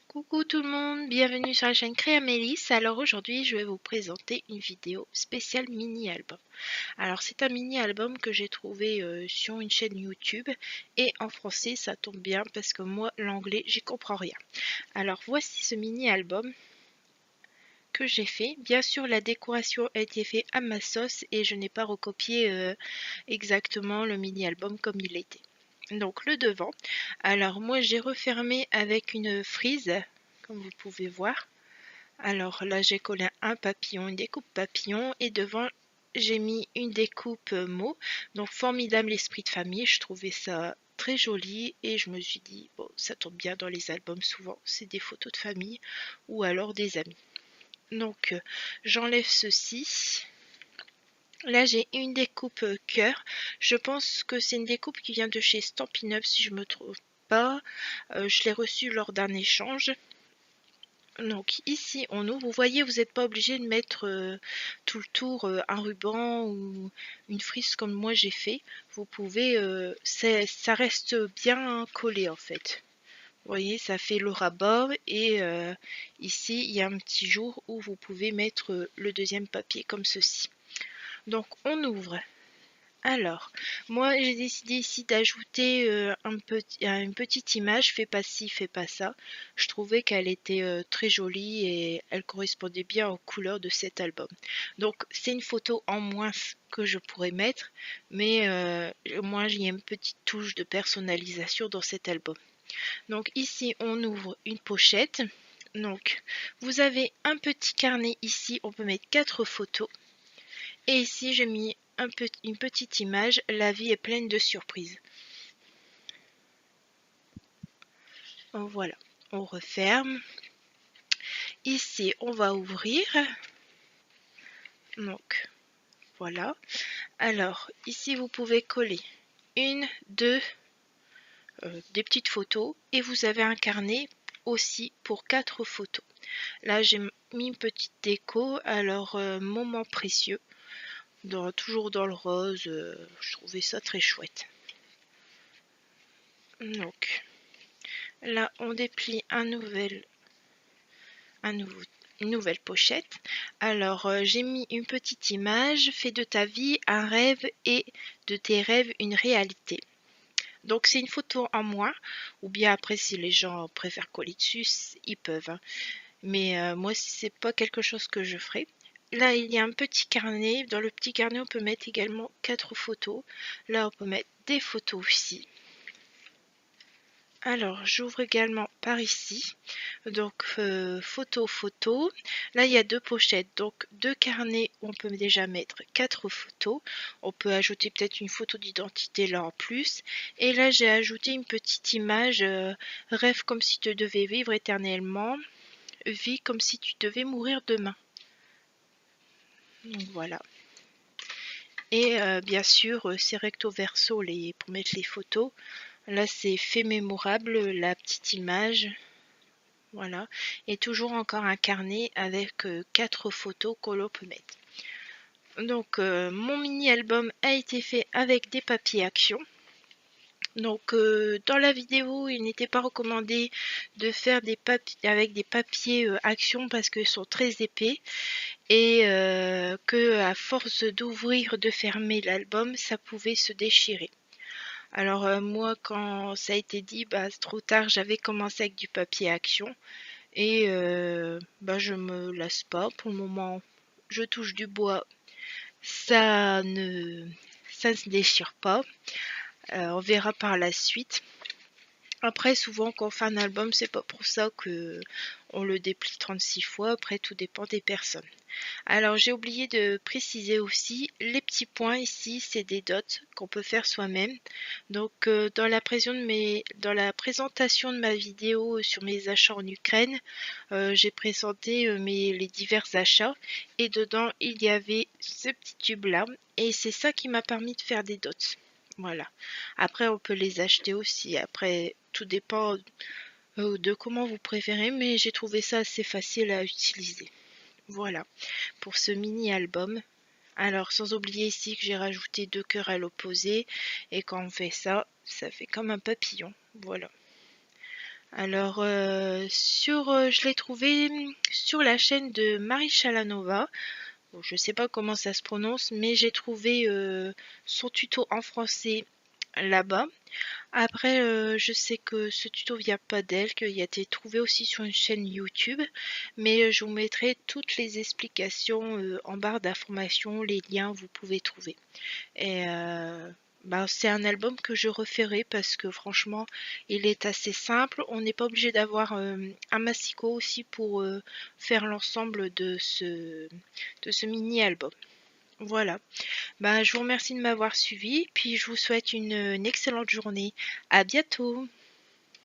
Coucou tout le monde, bienvenue sur la chaîne Créamélis. Alors aujourd'hui je vais vous présenter une vidéo spéciale mini-album. Alors c'est un mini-album que j'ai trouvé sur une chaîne YouTube et en français ça tombe bien parce que moi l'anglais j'y comprends rien. Alors voici ce mini-album que j'ai fait. Bien sûr la décoration a été faite à ma sauce et je n'ai pas recopié exactement le mini-album comme il était. Donc le devant, alors moi j'ai refermé avec une frise comme vous pouvez voir. Alors là j'ai collé un papillon, une découpe papillon et devant j'ai mis une découpe mot. Donc formidable esprit de famille, je trouvais ça très joli et je me suis dit bon ça tombe bien dans les albums, souvent c'est des photos de famille ou alors des amis. Donc j'enlève ceci. Là j'ai une découpe cœur, je pense que c'est une découpe qui vient de chez Stampin' Up si je me trompe pas. Je l'ai reçue lors d'un échange. Donc ici on ouvre, vous voyez vous n'êtes pas obligé de mettre tout le tour un ruban ou une frise comme moi j'ai fait. Vous pouvez, ça reste bien collé en fait. Vous voyez ça fait le ras-bord et ici il y a un petit jour où vous pouvez mettre le deuxième papier comme ceci. Donc on ouvre. Alors, moi j'ai décidé ici d'ajouter une petite image, fais pas ci, fais pas ça. Je trouvais qu'elle était très jolie et elle correspondait bien aux couleurs de cet album. Donc c'est une photo en moins que je pourrais mettre, mais moi j'ai une petite touche de personnalisation dans cet album. Donc ici on ouvre une pochette. Donc vous avez un petit carnet ici, on peut mettre 4 photos. Et ici, j'ai mis une petite image. La vie est pleine de surprises. Voilà, on referme. Ici, on va ouvrir. Donc, voilà. Alors, ici, vous pouvez coller une, deux, des petites photos. Et vous avez un carnet aussi pour 4 photos. Là, j'ai mis une petite déco. Alors, moment précieux. Toujours dans le rose. Je trouvais ça très chouette. Donc, là, on déplie une nouvelle pochette. Alors, j'ai mis une petite image, fais de ta vie un rêve et de tes rêves une réalité. Donc, c'est une photo en moins, ou bien après, si les gens préfèrent coller dessus, ils peuvent. Hein. Mais moi, si c'est pas quelque chose que je ferai. Là, il y a un petit carnet. Dans le petit carnet, on peut mettre également 4 photos. Là, on peut mettre des photos aussi. Alors, j'ouvre également par ici. Donc, photo. Là, il y a 2 pochettes. Donc, 2 carnets où on peut déjà mettre 4 photos. On peut ajouter peut-être une photo d'identité là en plus. Et là, j'ai ajouté une petite image. Rêve comme si tu devais vivre éternellement. Vis comme si tu devais mourir demain. Donc, voilà. Et bien sûr, c'est recto verso pour mettre les photos. Là, c'est fait mémorable, la petite image. Voilà. Et toujours encore un carnet avec 4 photos que l'on peut mettre. Donc, mon mini-album a été fait avec des papiers action. Donc, dans la vidéo, il n'était pas recommandé de faire avec des papiers action parce qu'ils sont très épais et que à force d'ouvrir, de fermer l'album, ça pouvait se déchirer. Alors moi, quand ça a été dit, c'est trop tard, j'avais commencé avec du papier action et je me lasse pas. Pour le moment, je touche du bois, ça ne se déchire pas. On verra par la suite. Après, souvent, quand on fait un album, c'est pas pour ça que on le déplie 36 fois. Après, tout dépend des personnes. Alors, j'ai oublié de préciser aussi, les petits points ici, c'est des dots qu'on peut faire soi-même. Donc, dans la présentation de ma vidéo sur mes achats en Ukraine, j'ai présenté les divers achats. Et dedans, il y avait ce petit tube-là. Et c'est ça qui m'a permis de faire des dots. Voilà. Après, on peut les acheter aussi. Après, tout dépend de comment vous préférez, mais j'ai trouvé ça assez facile à utiliser. Voilà, pour ce mini-album. Alors, sans oublier ici que j'ai rajouté 2 cœurs à l'opposé, et quand on fait ça, ça fait comme un papillon. Voilà. Alors, je l'ai trouvé sur la chaîne de Marie Chalanova. Bon, je sais pas comment ça se prononce, mais j'ai trouvé son tuto en français là-bas. Après, je sais que ce tuto vient pas d'elle, qu'il a été trouvé aussi sur une chaîne YouTube, mais je vous mettrai toutes les explications en barre d'informations, les liens vous pouvez trouver. Et bah, c'est un album que je referai parce que franchement, il est assez simple. On n'est pas obligé d'avoir un massicot aussi pour faire l'ensemble de ce mini-album. Voilà. Bah, je vous remercie de m'avoir suivi, puis je vous souhaite une excellente journée. À bientôt!